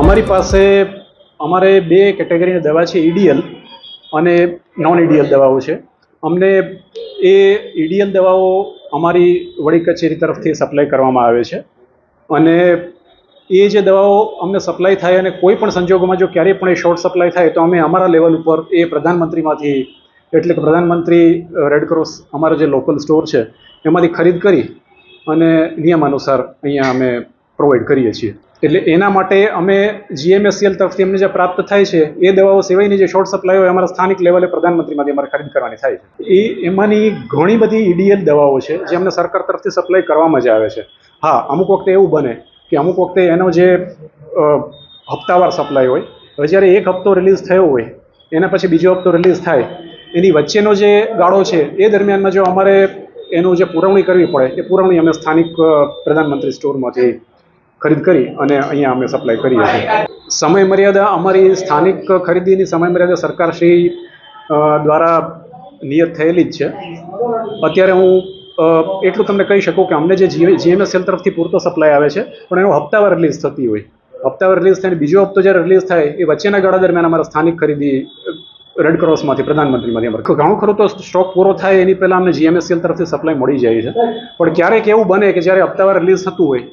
અમારી પાસે અમારે બે કેટેગરીની દવા છે, ઈડીએલ અને નોન ઈડીએલ દવાઓ છે. અમને એ ઈડીએલ દવાઓ અમારી વડી કચેરી તરફથી સપ્લાય કરવામાં આવે છે અને એ જે દવાઓ અમને સપ્લાય થાય અને કોઈ પણ સંજોગોમાં જો ક્યારેય પણ એ શોર્ટ સપ્લાય થાય તો અમે અમારા લેવલ ઉપર એ પ્રધાનમંત્રીમાંથી, એટલે કે પ્રધાનમંત્રી રેડક્રોસ અમારો જે લોકલ સ્ટોર છે એમાંથી ખરીદ કરી અને નિયમાનુસાર અહીંયા અમે પ્રોવાઈડ કરીએ છીએ. એટલે એના માટે અમે જીએમએસસીએલ તરફથી અમને જે પ્રાપ્ત થાય છે એ દવાઓ સિવાયની જે શોર્ટ સપ્લાય હોય અમારા સ્થાનિક લેવલે પ્રધાનમંત્રીમાંથી અમારે ખરીદ કરવાની થાય છે. એમાંની ઘણી બધી ઈડીએલ દવાઓ છે જે અમને સરકાર તરફથી સપ્લાય કરવામાં જ આવે છે. હા, અમુક વખતે એવું બને કે અમુક વખતે એનો જે હપ્તાવાર સપ્લાય હોય, હવે જ્યારે એક હપ્તો રિલીઝ થયો હોય એના પછી બીજો હપ્તો રિલીઝ થાય, એની વચ્ચેનો જે ગાળો છે એ દરમિયાનમાં જો અમારે એનું જે પુરવણી કરવી પડે એ પુરવણી અમે સ્થાનિક પ્રધાનમંત્રી સ્ટોરમાંથી ખરીદ કરી અને અહીંયા અમે સપ્લાય કરીએ છીએ. સમય મર્યાદા અમારી સ્થાનિક ખરીદીની સમય મર્યાદા સરકારશ્રી દ્વારા નિયત થયેલી જ છે. અત્યારે હું એટલું તમને કહી શકું કે અમને જે જીએમએસએલ તરફથી પૂરતો સપ્લાય આવે છે, પણ એનો હપ્તાવાર રિલીઝ થતી હોય, હપ્તાવાર રિલીઝ થઈને બીજો હપ્તો જ્યારે રિલીઝ થાય એ વચ્ચેના ગાળા દરમિયાન અમારા સ્થાનિક ખરીદી રેડક્રોસમાંથી, પ્રધાનમંત્રીમાંથી અમારે ઘણું ખરું તો સ્ટોક પૂરો થાય એની પહેલાં અમને જીએમએસએલ તરફથી સપ્લાય મળી જાય છે. પણ ક્યારેક એવું બને કે જ્યારે હપ્તાવાર રિલીઝ થતું હોય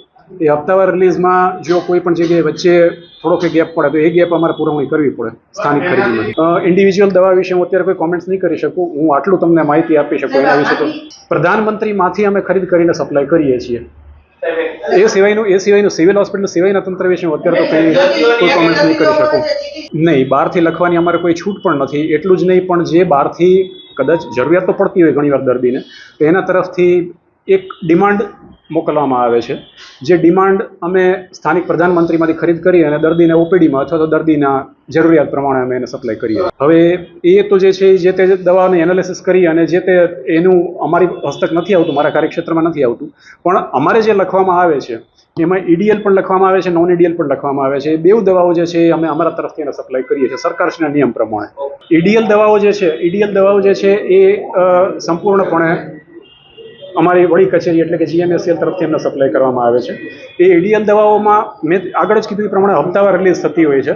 એ હપ્તાવાર રિલીઝમાં જો કોઈ પણ જગ્યાએ વચ્ચે થોડોક ગેપ પડે તો એ ગેપ અમારે પુરવણી કરવી પડે સ્થાનિક ખરીદીમાંથી. ઇન્ડિવિજ્યુઅલ દવા વિશે હું અત્યારે કોઈ કોમેન્ટ્સ નહીં કરી શકું. હું આટલું તમને માહિતી આપી શકું એના વિશે. તો પ્રધાનમંત્રીમાંથી અમે ખરીદ કરીને સપ્લાય કરીએ છીએ. એ સિવાયનું સિવિલ હોસ્પિટલ સિવાયના તંત્ર વિશે હું અત્યારે તો કોઈ કોમેન્ટ્સ નહીં કરી શકું. નહીં, બહારથી લખવાની અમારે કોઈ છૂટ પણ નથી. એટલું જ નહીં, પણ જે બહારથી કદાચ જરૂરિયાત તો પડતી હોય ઘણીવાર દર્દીને, તો એના તરફથી એક ડિમાન્ડ મોકલવામાં આવે છે. જે ડિમાન્ડ અમે સ્થાનિક પ્રધાનમંત્રીમાંથી ખરીદ કરી અને દર્દીને ઓપીડીમાં અથવા તો દર્દીના જરૂરિયાત પ્રમાણે અમે એને સપ્લાય કરીએ. હવે એ તો જે છે જે તે દવાને એનાલિસિસ કરી અને જે તે એનું અમારી હસ્તક નથી આવતું, મારા કાર્યક્ષેત્રમાં નથી આવતું, પણ અમારે જે લખવામાં આવે છે એમાં ઈડીએલ પણ લખવામાં આવે છે, નોન ઈડીએલ પણ લખવામાં આવે છે. એ બેઉ દવાઓ જે છે એ અમે અમારા તરફથી એને સપ્લાય કરીએ છીએ સરકારશ્રીના નિયમ પ્રમાણે. ઈડીએલ દવાઓ જે છે એ સંપૂર્ણપણે અમારી વડી કચેરી એટલે કે જીએમએસસીએલ તરફથી અમને સપ્લાય કરવામાં આવે છે. એ ઈડીએલ દવાઓમાં મેં આગળ જ કીધું એ પ્રમાણે હપ્તાવાર રિલીઝ થતી હોય છે.